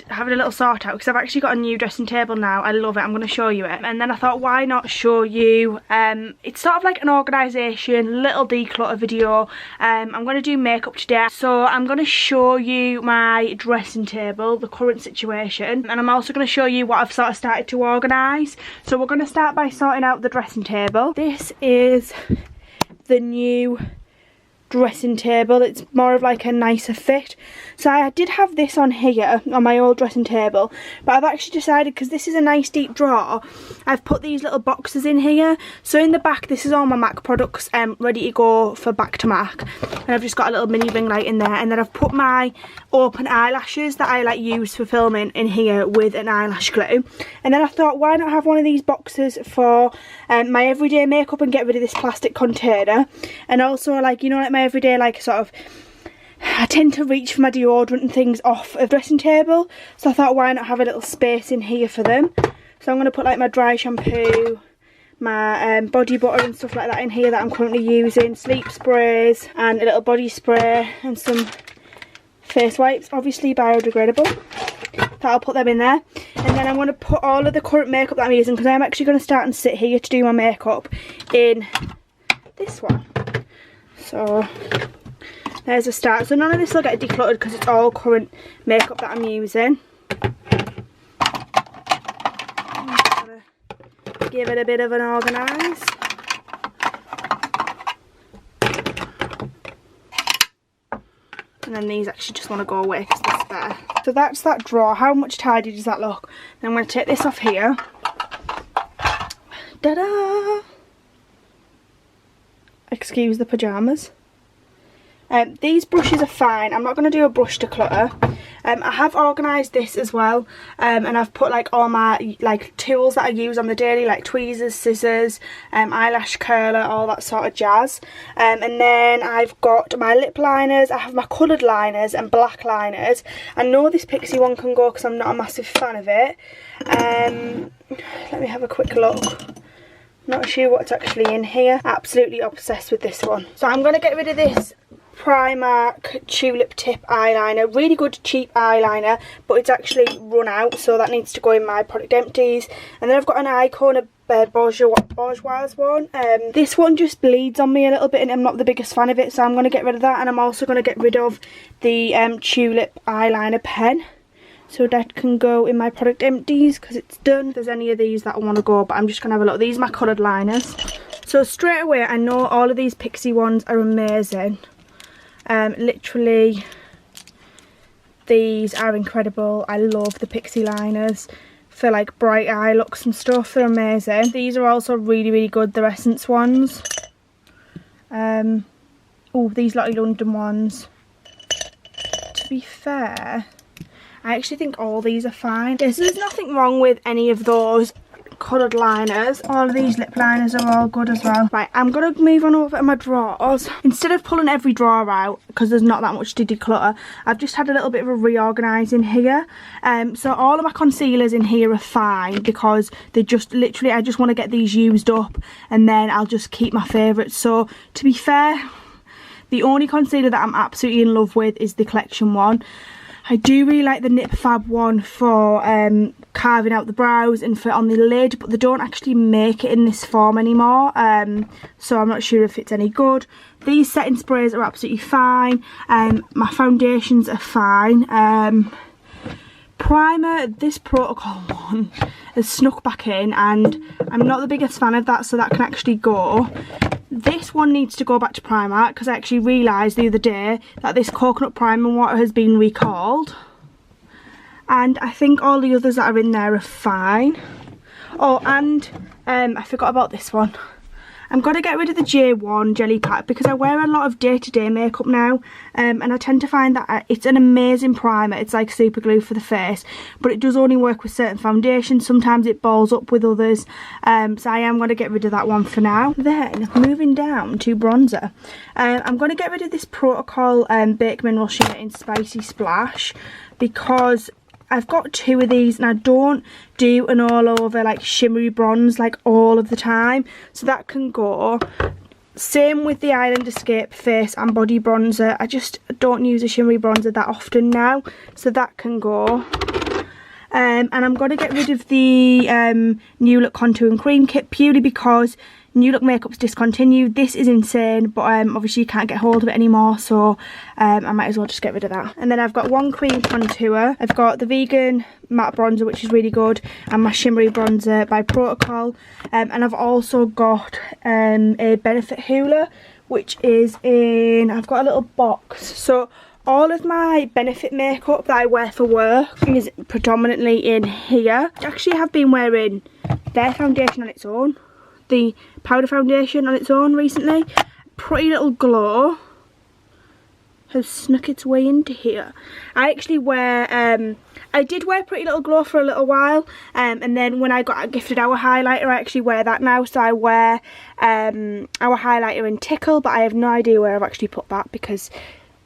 Having a little sort out because I've actually got a new dressing table now. I love it. I'm going to show you it. And then I thought, why not show you, it's sort of like an organisation, little declutter video. I'm going to do makeup today. So I'm going to show you my dressing table, the current situation. And I'm also going to show you what I've sort of started to organise. So we're going to start by sorting out the dressing table. This is the new dressing table. It's more of like a nicer fit. So I did have this on here on my old dressing table, but I've actually decided, because this is a nice deep drawer, I've put these little boxes in here. So in the back, this is all my MAC products ready to go for back to MAC, and I've just got a little mini ring light in there, and then I've put my open eyelashes that I like use for filming in here with an eyelash glue. And then I thought, why not have one of these boxes for my everyday makeup and get rid of this plastic container. And also, like, you know, like my everyday, like, sort of, I tend to reach for my deodorant and things off a dressing table, so I thought, why not have a little space in here for them. So I'm going to put like my dry shampoo, my body butter and stuff like that in here that I'm currently using, sleep sprays and a little body spray and some face wipes, obviously biodegradable. I'll put them in there. And then I'm going to put all of the current makeup that I'm using, because I'm actually going to start and sit here to do my makeup in this one. So there's a start. So none of this will get decluttered because it's all current makeup that I'm using. Give it a bit of an organise. And then these actually just want to go away because they're spare. So that's that drawer. How much tidy does that look? Then I'm going to take this off here. Ta-da! Excuse the pyjamas. These brushes are fine. I'm not going to do a brush declutter. I have organised this as well, and I've put like all my like tools that I use on the daily, like tweezers, scissors, eyelash curler, all that sort of jazz. And then I've got my lip liners. I have my coloured liners and black liners. I know this pixie one can go because I'm not a massive fan of it. Let me have a quick look. Not sure what's actually in here. Absolutely obsessed with this one. So I'm going to get rid of this Primark tulip tip eyeliner. Really good cheap eyeliner, but it's actually run out, so that needs to go in my product empties. And then I've got an Icon, a bourgeois one. This one just bleeds on me a little bit and I'm not the biggest fan of it, so I'm going to get rid of that. And I'm also going to get rid of the tulip eyeliner pen, so that can go in my product empties because it's done. If there's any of these that I want to go, but I'm just going to have a look. These are my coloured liners. So straight away, I know all of these pixie ones are amazing. Literally, these are incredible. I love the pixie liners for like bright eye looks and stuff. They're amazing. These are also really, really good, the Essence ones. Oh, these Lottie London ones. To be fair, I actually think all these are fine. Yes, there's nothing wrong with any of those coloured liners. All of these lip liners are all good as well. Right, I'm going to move on over to my drawers. Instead of pulling every drawer out, because there's not that much to declutter, I've just had a little bit of a reorganise in here. So all of my concealers in here are fine, because they just literally, I just want to get these used up and then I'll just keep my favourites. So to be fair, the only concealer that I'm absolutely in love with is the Collection one. I do really like the Nip Fab one for carving out the brows and for on the lid, but they don't actually make it in this form anymore, so I'm not sure if it's any good. These setting sprays are absolutely fine. My foundations are fine. Primer, this Protocol one has snuck back in and I'm not the biggest fan of that, so that can actually go. This one needs to go back to Primark because I actually realised the other day that this coconut primer water has been recalled. And I think all the others that are in there are fine. Oh, and I forgot about this one. I'm going to get rid of the J1 Jelly Pack because I wear a lot of day-to-day makeup now, and I tend to find that it's an amazing primer. It's like super glue for the face, but it does only work with certain foundations. Sometimes it balls up with others, so I am going to get rid of that one for now. Then, moving down to bronzer, I'm going to get rid of this Protocol Baked Mineral Shimmer in Spicy Splash because I've got two of these and I don't do an all over like shimmery bronze like all of the time, so that can go. Same with the Island Escape face and body bronzer. I just don't use a shimmery bronzer that often now, so that can go. And I'm going to get rid of the New Look Contour and Cream Kit purely because New Look makeup's discontinued. This is insane, but obviously you can't get hold of it anymore, so I might as well just get rid of that. And then I've got one cream contour. I've got the vegan matte bronzer, which is really good, and my shimmery bronzer by Protocol. And I've also got a Benefit Hoola, which is in, I've got a little box. So all of my Benefit makeup that I wear for work is predominantly in here. I actually have been wearing their foundation on its own, the powder foundation on its own recently. Pretty Little Glow has snuck its way into here. I actually wear, I did wear Pretty Little Glow for a little while, and then when I got gifted our highlighter, I actually wear that now. So I wear our highlighter in Tickle, but I have no idea where I've actually put that because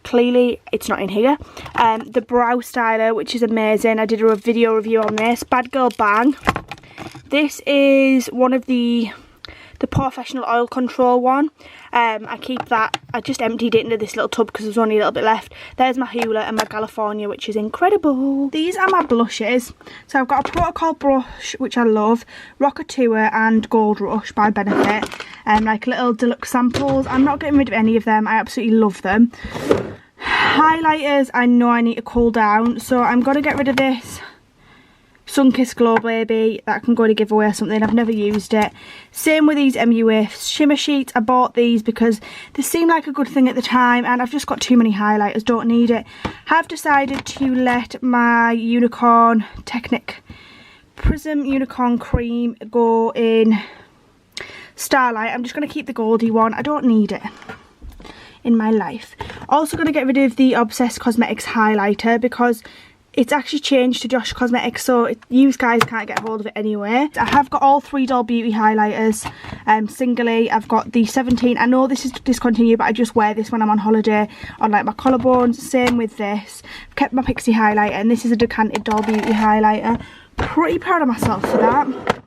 clearly it's not in here. The brow styler, which is amazing. I did a video review on this. Bad Girl Bang. This is one of the Professional Oil Control one. I keep that. I just emptied it into this little tub because there's only a little bit left. There's my Hoola and my California, which is incredible. These are my blushes. So I've got a Protocol brush, which I love, Rockatua and Gold Rush by Benefit. Like little deluxe samples. I'm not getting rid of any of them. I absolutely love them. Highlighters, I know I need to cool down, so I'm going to get rid of this Sunkissed Glow Baby. That can go to giveaway or something. I've never used it. Same with these MUF shimmer sheets. I bought these because they seemed like a good thing at the time, and I've just got too many highlighters, don't need it. Have decided to let my Unicorn Technic Prism Unicorn Cream go in Starlight. I'm just going to keep the Goldie one. I don't need it in my life. Also going to get rid of the Obsessed Cosmetics highlighter because it's actually changed to Josh Cosmetics, so you guys can't get hold of it anyway. I have got all 3 Doll Beauty highlighters singly. I've got the 17. I know this is discontinued, but I just wear this when I'm on holiday on like my collarbones. Same with this. I've kept my Pixie highlighter, and this is a decanted Doll Beauty highlighter. Pretty proud of myself for that.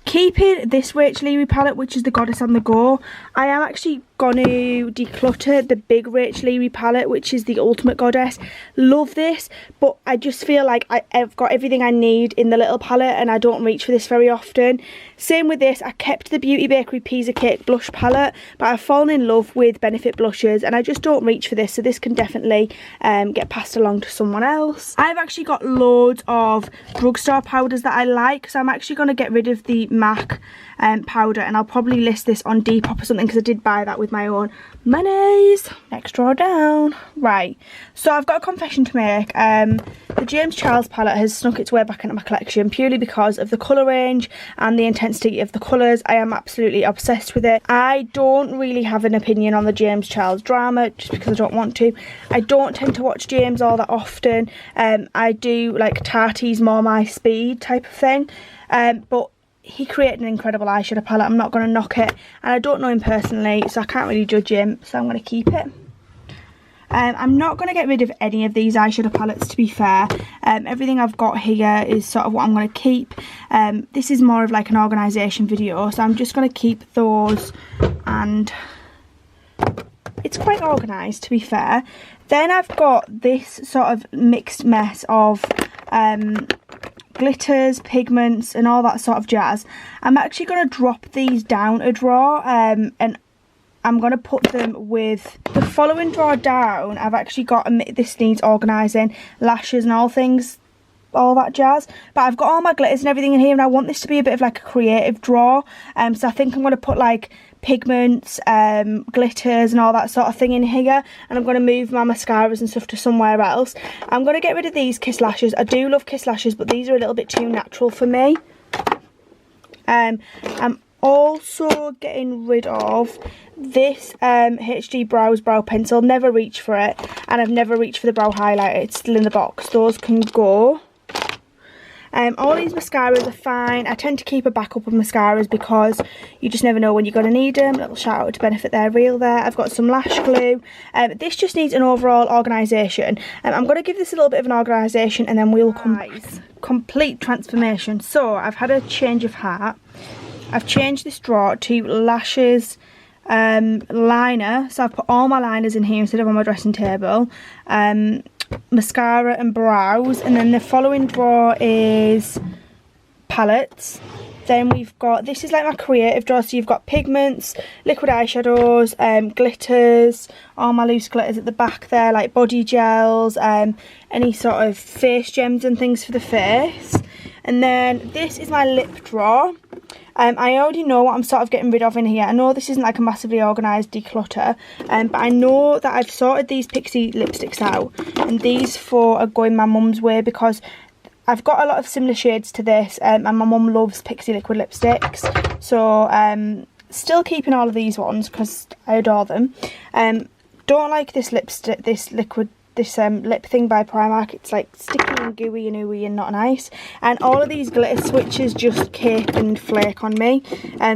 Keeping this Rachel Leary palette, which is the Goddess on the Go. I am actually going to declutter the big Rachel Leary palette, which is the Ultimate Goddess. Love this, but I just feel like I've got everything I need in the little palette, and I don't reach for this very often. Same with this. I kept the Beauty Bakery Pizza Cake blush palette, but I've fallen in love with Benefit blushes, and I just don't reach for this, so this can definitely get passed along to someone else. I've actually got loads of drugstore powders that I like, so I'm actually going to get rid of the MAC powder, and I'll probably list this on Depop or something because I did buy that with my own monies. Next drawer down. Right, so I've got a confession to make. The James Charles palette has snuck its way back into my collection purely because of the colour range and the intensity of the colours. I am absolutely obsessed with it. I don't really have an opinion on the James Charles drama just because I don't want to. I don't tend to watch James all that often. I do like Tati's more my speed type of thing, but he created an incredible eyeshadow palette. I'm not going to knock it, and I don't know him personally, so I can't really judge him, so I'm going to keep it. I'm not going to get rid of any of these eyeshadow palettes, to be fair. Everything I've got here is sort of what I'm going to keep. This is more of like an organisation video, so I'm just going to keep those, and it's quite organised, to be fair. Then I've got this sort of mixed mess of glitters, pigments and all that sort of jazz. I'm actually going to drop these down a drawer, and I'm going to put them with the following drawer down. I've actually got this needs organising, lashes and all things, all that jazz, but I've got all my glitters and everything in here, and I want this to be a bit of like a creative drawer, so I think I'm going to put like pigments, glitters and all that sort of thing in here, and I'm going to move my mascaras and stuff to somewhere else. I'm going to get rid of these Kiss lashes. I do love Kiss lashes, but these are a little bit too natural for me. I'm also getting rid of this HD Brows Brow Pencil. Never reach for it, and I've never reached for the brow highlighter. It's still in the box. Those can go. All these mascaras are fine. I tend to keep a backup of mascaras because you just never know when you're going to need them. Little shout out to Benefit They're Real there. I've got some lash glue. This just needs an overall organisation. I'm going to give this a little bit of an organisation, and then we'll come back. Complete transformation. So I've had a change of heart. I've changed this drawer to lashes, liner, so I've put all my liners in here instead of on my dressing table, mascara and brows, and then the following drawer is palettes. Then we've got, this is like my creative drawer, so you've got pigments, liquid eyeshadows, glitters, all my loose glitters at the back there, like body gels, any sort of face gems and things for the face. And then this is my lip drawer. I already know what I'm sort of getting rid of in here. I know this isn't like a massively organised declutter, but I know that I've sorted these Pixie lipsticks out, and these four are going my mum's way because I've got a lot of similar shades to this, and my mum loves Pixie liquid lipsticks, so still keeping all of these ones because I adore them. Don't like this lipstick, this lip thing by Primark. It's like sticky and gooey and ooey and not nice, and all of these glitter switches just cake and flake on me,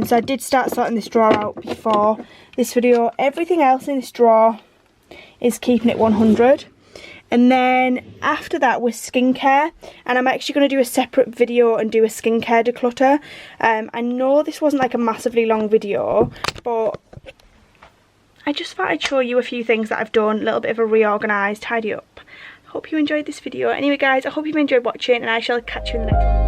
so I did start sorting this drawer out before this video. Everything else in this drawer is keeping it 100. And then after that was skincare, and I'm actually going to do a separate video and do a skincare declutter. I know this wasn't like a massively long video, but I just thought I'd show you a few things that I've done, a little bit of a reorganised, tidy up. Hope you enjoyed this video. Anyway guys, I hope you've enjoyed watching, and I shall catch you in the next one.